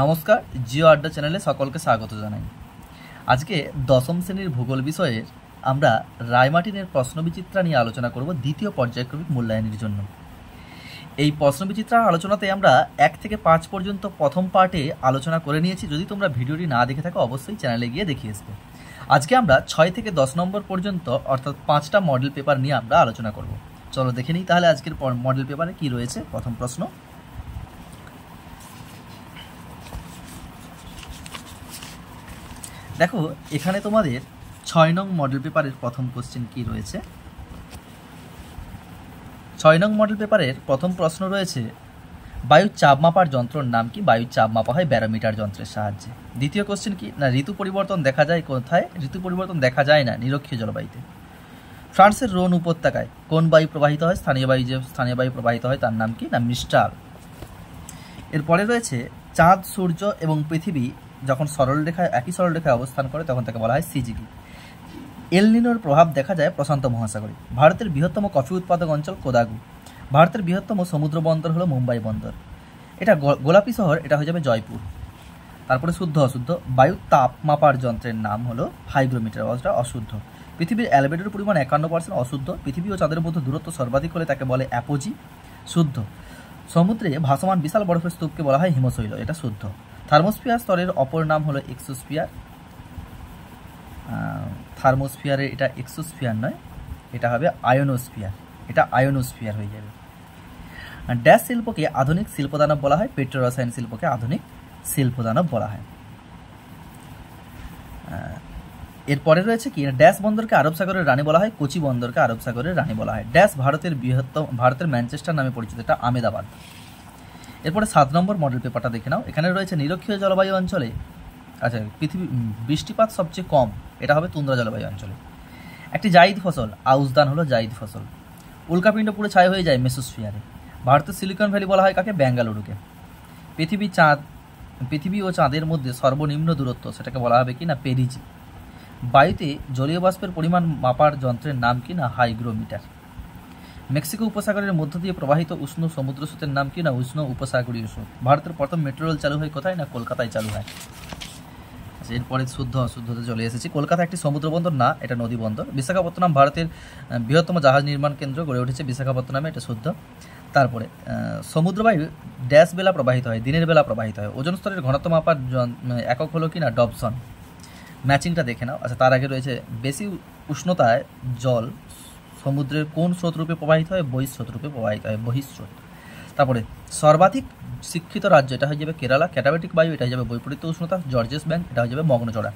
নমস্কার, জিও আড্ডা চ্যানেলে সকলকে স্বাগত জানাই। আজকে দশম শ্রেণীর ভূগোল বিষয়ের আমরা রায়মার্টিনের প্রশ্নবিচিত্রা নিয়ে আলোচনা করব দ্বিতীয় পর্যায়ক্রমিক মূল্যায়নের জন্য। এই প্রশ্নবিচিত্রার আলোচনাতে আমরা 1 থেকে 5 পর্যন্ত প্রথম পার্টে আলোচনা করে নিয়েছি। যদি তোমরা ভিডিওটি না দেখে থাকো অবশ্যই চ্যানেলে গিয়ে দেখে আসবে। আজকে আমরা 6 থেকে 10 নম্বর পর্যন্ত অর্থাৎ 5টা মডেল পেপার নিয়ে আমরা আলোচনা করব। চলো দেখে নিই তাহলে আজকের মডেল পেপারে কি রয়েছে। প্রথম প্রশ্ন, দেখো এখানে তোমাদের 6 নং মডেল পেপারের প্রথম কোশ্চেন কি রয়েছে। 6 নং মডেল পেপারের প্রথম প্রশ্ন রয়েছে, বায়ুর চাপ মাপার যন্ত্রের নাম কি? বায়ুর চাপ মাপা হয় ব্যারোমিটার যন্ত্রের সাহায্যে। দ্বিতীয় কোশ্চেন কি না, ঋতু পরিবর্তন দেখা যায় কোথায়? ঋতু পরিবর্তন দেখা যায় না নিরক্ষীয় জলবায়ুতে। ফ্রান্সের রোন উপত্যকায় কোন বায়ু প্রবাহিত হয়? স্থানীয় বায়ু প্রবাহিত হয় তার নাম কি না মিস্টার। এরপরে রয়েছে, চাঁদ, সূর্য এবং পৃথিবী যখন একই সরল রেখায় অবস্থান করে তখন তাকে বলা হয় সিজিপি। এল নিনোর প্রভাব দেখা যায় প্রশান্ত মহাসাগরে। ভারতের বৃহত্তম কফি উৎপাদক অঞ্চল কোদাগু। ভারতের বৃহত্তম সমুদ্র বন্দর হলো মুম্বাই বন্দর। এটা গোলাপি শহর, এটা হয়ে যাবে জয়পুর। তারপরে শুদ্ধ অশুদ্ধ, বায়ুর তাপ মাপার যন্ত্রের নাম হলো হাইগ্রোমিটার, অথবা অশুদ্ধ। পৃথিবীর অ্যালবেডোর পরিমাণ 51% অশুদ্ধ। পৃথিবী ও চাঁদের মধ্যে দূরত্ব সর্বাধিক হলে তাকে বলে অ্যাপোজি, শুদ্ধ। সমুদ্রে ভাসমান বিশাল বরফের স্তূপকে বলা হয় হিমশৈল, এটা শুদ্ধ। থার্মোস্ফিয়ার স্তরের অপর নাম হলো এক্সোস্ফিয়ার। থার্মোস্ফিয়ারের এটা এক্সোস্ফিয়ার নয়, এটা হবে আয়োনোস্ফিয়ার, এটা আয়োনোস্ফিয়ার হয়ে যাবে। ড্যাশ শিল্পকে আধুনিক শিল্পদানব বলা হয়? পেট্রোরসায়ন শিল্পকে আধুনিক শিল্পদানব বলা হয়। এরপরে রয়েছে কি, ড্যাশ বন্দরকে আরব সাগরের রানী বলা হয়? কোচি বন্দরকে আরব সাগরের রানী বলা হয়। ড্যাশ ভারতের ম্যানচেস্টার নামে পরিচিত, এটা আহমেদাবাদ। এরপরে 7 নম্বর মডেল পেপারটা দেখে নাও। এখানে রয়েছে নিরক্ষীয় জলবায়ু অঞ্চলে বৃষ্টিপাত সবচেয়ে কম, এটা হবে তুন্দ্রা জলবায়ু অঞ্চলে। একটি জাইদ ফসল, আউশ ধান হলো জাইদ ফসল। উল্কাপিণ্ড পুরো ছাই হয়ে যায় মেসোস্ফিয়ারে। ভারতের সিলিকন ভ্যালি বলা হয় কাকে? বেঙ্গালুরুকে। পৃথিবী ও চাঁদের মধ্যে সর্বনিম্ন দূরত্ব, সেটাকে বলা হবে কি না পেরিজি। বায়ুতে জলীয় বাষ্পের পরিমাণ মাপার যন্ত্রের নাম কি না হাইগ্রোমিটার। মেক্সিকো উপসাগরের মধ্য দিয়ে প্রবাহিত উষ্ণ সমুদ্র স্রোতের নাম কি না উষ্ণ উপসাগরীয় স্রোত। ভারতের প্রথম মেট্রো রেল চালু হয় কোথায়? না কলকাতায় চালু হয়। এরপরে শুদ্ধ অশুদ্ধতে চলে এসেছি। কলকাতা একটি সমুদ্র বন্দর না, এটা নদী বন্দর। বিশাখাপত্তনম ভারতের বৃহত্তম জাহাজ নির্মাণ কেন্দ্র গড়ে উঠেছে বিশাখাপত্তনমে, এটা শুদ্ধ। তারপরে সমুদ্রবায়ু ড্যাশ বেলা প্রবাহিত হয়? দিনের বেলা প্রবাহিত হয়। ওজন স্তরের ঘনত্ব মাপার একক হলো কি না ডবসন। ম্যাচিংটা দেখে নাও। আচ্ছা, তার আগে রয়েছে, বেশি উষ্ণতায় জল সমুদ্রের কোন স্রোতরূপে প্রবাহিত হয়? বহিঃস্রোতরূপে প্রবাহিত হয়, বহিঃস্রোত। তারপরে সর্বাধিক শিক্ষিত রাজ্য, এটা হয়ে যাবে কেরালা। ক্যাটাবেটিক বায়ু, এটা হয়ে যাবে বৈপরীত্য উষ্ণতা। জর্জেস ব্যাংক, এটা হয়ে যাবে মগ্নচড়া।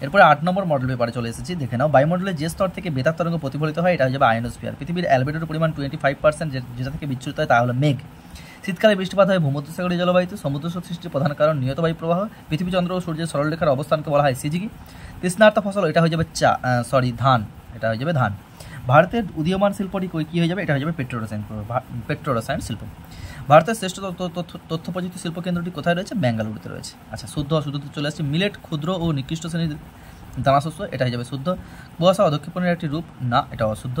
এরপরে 8 নম্বর মডেল পেপারে চলে এসেছি, দেখে নাও। বায়ুমণ্ডলের যে স্তর থেকে বেতার তরঙ্গ প্রতিফলিত হয়, এটা হয়ে যাবে আয়নোস্ফিয়ার। পৃথিবীর অ্যালবেডোর পরিমাণ 25%, যেটা থেকে বিচ্ছুরিত হয় তা হলো মেঘ। শীতকালে বৃষ্টিপাত হয় ভূমধ্যসাগরীয় জলবায়ুতে। সমুদ্র স্রোত সৃষ্টির প্রধান কারণ নিয়ত বায়ু প্রবাহ। পৃথিবী, চন্দ্র ও সূর্যের সরলরেখার অবস্থানকে বলা হয় সিজিকি। তৃষ্ণার্ত ফসল, এটা হয়ে যাবে ধান, এটা হয়ে যাবে ধান। ভারতের উদীয়মান শিল্পটি কী হয়ে যাবে? এটা হয়ে যাবে পেট্রোরসায়ন শিল্প। ভারতের শ্রেষ্ঠ তথ্য প্রযুক্তি শিল্প কেন্দ্রটি কোথায় রয়েছে? বেঙ্গালুরুতে রয়েছে। আচ্ছা, শুদ্ধ অশুদ্ধতে চলে আসছে। মিলেট ক্ষুদ্র ও নিকৃষ্ট শ্রেণীর দানাশস্য, এটা হয়ে যাবে শুদ্ধ। কুয়াশা অধক্ষেপণের একটি রূপ, না, এটা অশুদ্ধ।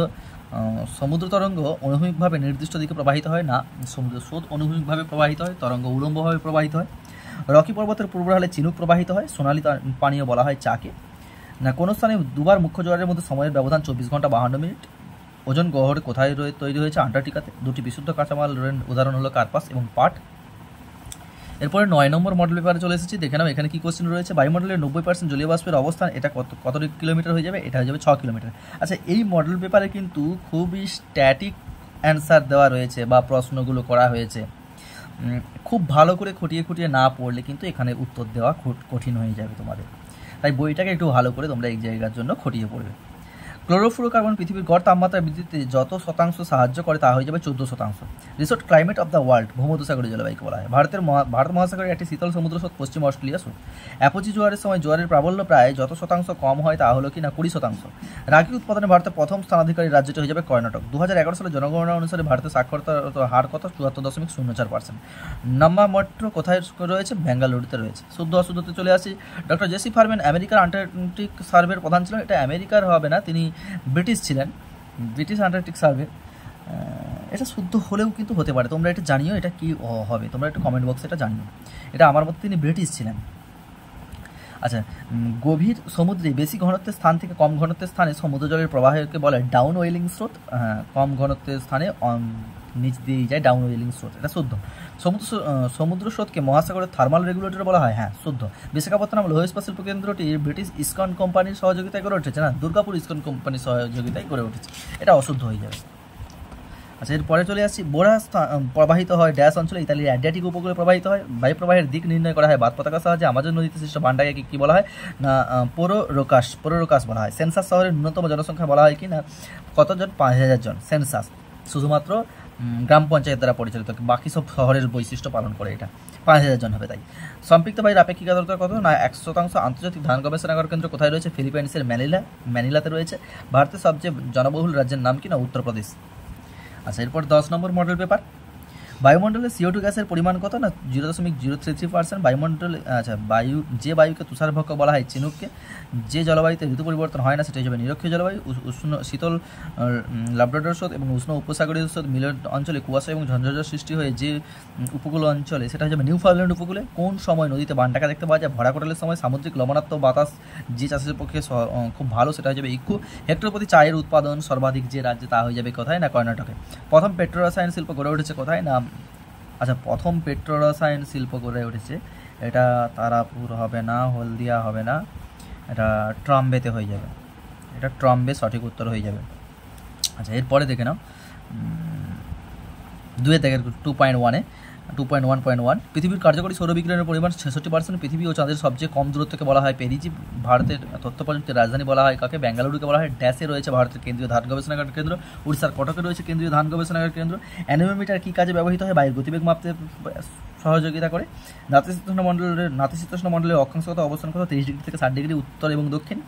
সমুদ্র তরঙ্গ অনুভূমিকভাবে নির্দিষ্ট দিকে প্রবাহিত হয়, না। সমুদ্র স্রোত অনুভূমিকভাবে প্রবাহিত হয়, তরঙ্গ উলম্বভাবে প্রবাহিত হয়। রকি পর্বতের পূর্বঢালে চিনুক প্রবাহিত হয়। সোনালী পানীয় বলা হয় চাকে। না, কোনো স্থানে দুবার মুখ্য জোয়ারের মধ্যে সময়ের ব্যবধান 24 ঘন্টা 52 মিনিট। ওজন গহ্বর কোথায় তৈরি হয়েছে? আন্টার্কটিকাতে। দুটি বিশুদ্ধ কাঁচামাল উদাহরণ হলো কার্পাস এবং পাট। এরপরে 9 নম্বর মডেল পেপারে চলে এসেছি, দেখে নাও এখানে কি কোশ্চেন রয়েছে। বায়ুমণ্ডলের 90% জলীয় বাষ্পের অবস্থান, এটা কত কিলোমিটার হয়ে যাবে? এটা হয়ে যাবে 6 কিলোমিটার। আচ্ছা, এই মডেল পেপারে কিন্তু খুবই স্ট্যাটিক অ্যান্সার দেওয়া রয়েছে বা প্রশ্নগুলো করা হয়েছে। খুব ভালো করে খুঁটিয়ে না পড়লে কিন্তু এখানে উত্তর দেওয়া কঠিন হয়ে যাবে তোমাদের। তাই বইটাকে একটু ভালো করে তোমরা এই জায়গার জন্য খুঁটিয়ে পড়বে। ক্লোরোফ্লোরোকার্বন পৃথিবীর গড় তাপমাত্রা বৃদ্ধিতে যত শতাংশ সাহায্য করে তা হয়ে যাবে 14%। Resort climate of the world ভূমধ্যসাগরীয় জলবায়ুকে বলা হয়। ভারত মহাসাগরের একটি শীতল সমুদ্র স্রোত পশ্চিম অস্ট্রেলিয়া স্রোত। অ্যাপোজি জোয়ারের সময় জোয়ারের প্রাবল্য প্রায় যত শতাংশ কম হয় তা হলো কি না 20%। রাগি উৎপাদনে ভারতের প্রথম স্থানাধিকারী রাজ্যটি হয়ে যাবে কর্ণাটক। 2011 সালে জনগণনা অনুসারে ভারতের সাক্ষরতার হার কত? 74.04%। নাম্বামট্র কোথায় রয়েছে? বেঙ্গালুরুতে রয়েছে। শুদ্ধ অশুদ্ধতে চলে আসি। ডক্টর জেসি ফারম্যান আমেরিকার আন্টার্কটিক সার্ভের প্রধান ছিলেন। এটা আমেরিকার হবে না, তিনি ব্রিটিশ ছিলেন, ব্রিটিশ আন্টার্কটিক সার্ভে। এটা শুদ্ধ হলেও কিন্তু হতে পারে, তোমরা এটা জানিও এটা কি হবে, তোমরা একটু কমেন্ট বক্সে এটা জানিও। এটা আমার মতে তিনি ব্রিটিশ ছিলেন। আচ্ছা, গভীর সমুদ্রে বেশি ঘনত্বের স্থান থেকে কম ঘনত্বের স্থানে সমুদ্র জলের প্রবাহকে বলে ডাউন ওয়েলিং স্রোত। কম ঘনত্বের স্থানে নিচ দিয়েই যায় ডাউন ওয়েলিং স্রোত, এটা শুদ্ধ। সমুদ্র স্রোতকে মহাসাগরের থার্মাল রেগুলেটর বলা হয়, হ্যাঁ শুদ্ধ। বিশাখাপত্তনম লৌহ ইস্পাত শিল্প কেন্দ্রটি ব্রিটিশ ইস্কন কোম্পানির সহযোগিতায় গড়ে উঠেছে না, দুর্গাপুর ইস্কন কোম্পানির সহযোগিতায় গড়ে উঠেছে, এটা অশুদ্ধ হয়ে যাবে। আচ্ছা, এরপরে চলে আসছি, বোরা প্রবাহিত হয় ড্যাশ অঞ্চলে, ইতালির অ্যাড্রিয়াটিক উপকূলে প্রবাহিত হয়। বায়ু প্রবাহের দিক নির্ণয় করা হয় বাত পতাকার সাহায্যে। আমাজন নদীতে সৃষ্ট বান্ডাকে কি বলা হয় না পোরোরোকাস বলা হয়। সেন্সাস শহরের ন্যূনতম জনসংখ্যা বলা হয় কি না কতজন? 5000 জন। সেন্সাস শুধুমাত্র গ্রাম পঞ্চায়েত দ্বারা পরিচালিত, বাকি সব শহরের বৈশিষ্ট্য পালন করে, এটা 5000 জন হবে। তাই সম্পৃক্ত বায়ুর আপেক্ষিক আর্দ্রতা কত না 100%। আন্তর্জাতিক ধান গবেষণাগার কেন্দ্র কোথায় রয়েছে? ফিলিপাইন্সের ম্যানিলাতে রয়েছে। ভারতের সবচেয়ে জনবহুল রাজ্যের নাম কি না উত্তরপ্রদেশ। আচ্ছা, এরপর 10 নম্বর মডেল পেপার। বায়ুমণ্ডলে CO2 গ্যাসের পরিমাণ কত না 0.033%। বায়ুমণ্ডলে যে বায়ুকে তুষারভক্ষ বলা হয় চিনুককে। যে জলবায়ুতে ঋতু পরিবর্তন হয় না সেটা হিসেবে নিরক্ষীয় জলবায়ু। উষ্ণ শীতল লাব্রাডর স্রোত এবং উষ্ণ উপসাগরীয় স্রোত মিলের অঞ্চলে কুয়াশা এবং ঝঞ্ঝাঝড় সৃষ্টি হয়ে যে উপকূল অঞ্চলে সেটা হিসেবে নিউফাউন্ডল্যান্ড উপকূলে। কোন সময় নদীতে বানটাকা দেখতে পাওয়া যায়? ভরা কোটালের সময়। সামুদ্রিক লবণাক্ত বাতাস যে চাষের পক্ষে খুব ভালো সেটা হয়ে যাবে ইক্কু। হেক্টর প্রতি চায়ের উৎপাদন সর্বাধিক যে রাজ্যে তা হয়ে যাবে কোথায়? না কর্ণাটকে। প্রথম পেট্রোরসায়ন শিল্প গড়ে উঠেছে কোথায়? না আচ্ছা, প্রথম পেট্রোরসায়ন শিল্প গড়ে উঠেছে, এটা তারাপুর হবে না, হলদিয়া হবে না, এটা ট্রম্বেতে হয়ে যাবে, এটা ট্রম্বে সঠিক উত্তর হয়ে যাবে। আচ্ছা, এরপরে দেখে নাও 2 থেকে 2.1 পৃথিবীর কার্যকরী সৌরবিকিরণের পরিমাণ 66%। পৃথিবী ও চাঁদের সবচেয়ে কম দূরত্বকে বলা হয় পেরিজি। ভারতের তথ্য প্রযুক্তির রাজধানী বলা হয় কাকে? বেঙ্গালুরুকে বলা হয়। ড্যাশে রয়েছে ভারতের কেন্দ্রীয় ধান গবেষণাগার কেন্দ্র। উড়িষ্যার কটকে রয়েছে কেন্দ্রীয় ধান গবেষণাগার কেন্দ্র। অ্যানোমিটার কী কাজে ব্যবহৃত হয়? বায়ুর গতিবেগ মাপতে সহযোগিতা করে। নাতিশীতোষ্ণ মণ্ডলের অক্ষাংশগত অবস্থান কত? 30 ডিগ্রি থেকে 60 ডিগ্রি উত্তর এবং দক্ষিণ।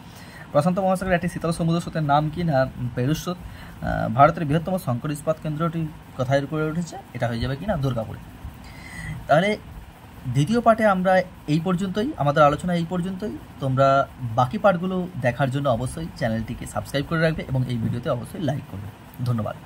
প্রশান্ত মহাসাগরের একটি শীতল সমুদ্র স্রোতের নাম কি না পেরুস স্রোত। ভারতের বৃহত্তম শঙ্কর ইস্পাত কেন্দ্রটি কোথায় গড়ে উঠেছে? এটা হয়ে যাবে কি না দুর্গাপুরে। তাহলে দ্বিতীয় পার্টে আমরা এই পর্যন্তই, আমাদের আলোচনা এই পর্যন্তই। তোমরা বাকি পার্টগুলো দেখার জন্য অবশ্যই চ্যানেলটিকে সাবস্ক্রাইব করে রাখবে এবং এই ভিডিওতে অবশ্যই লাইক করবে। ধন্যবাদ।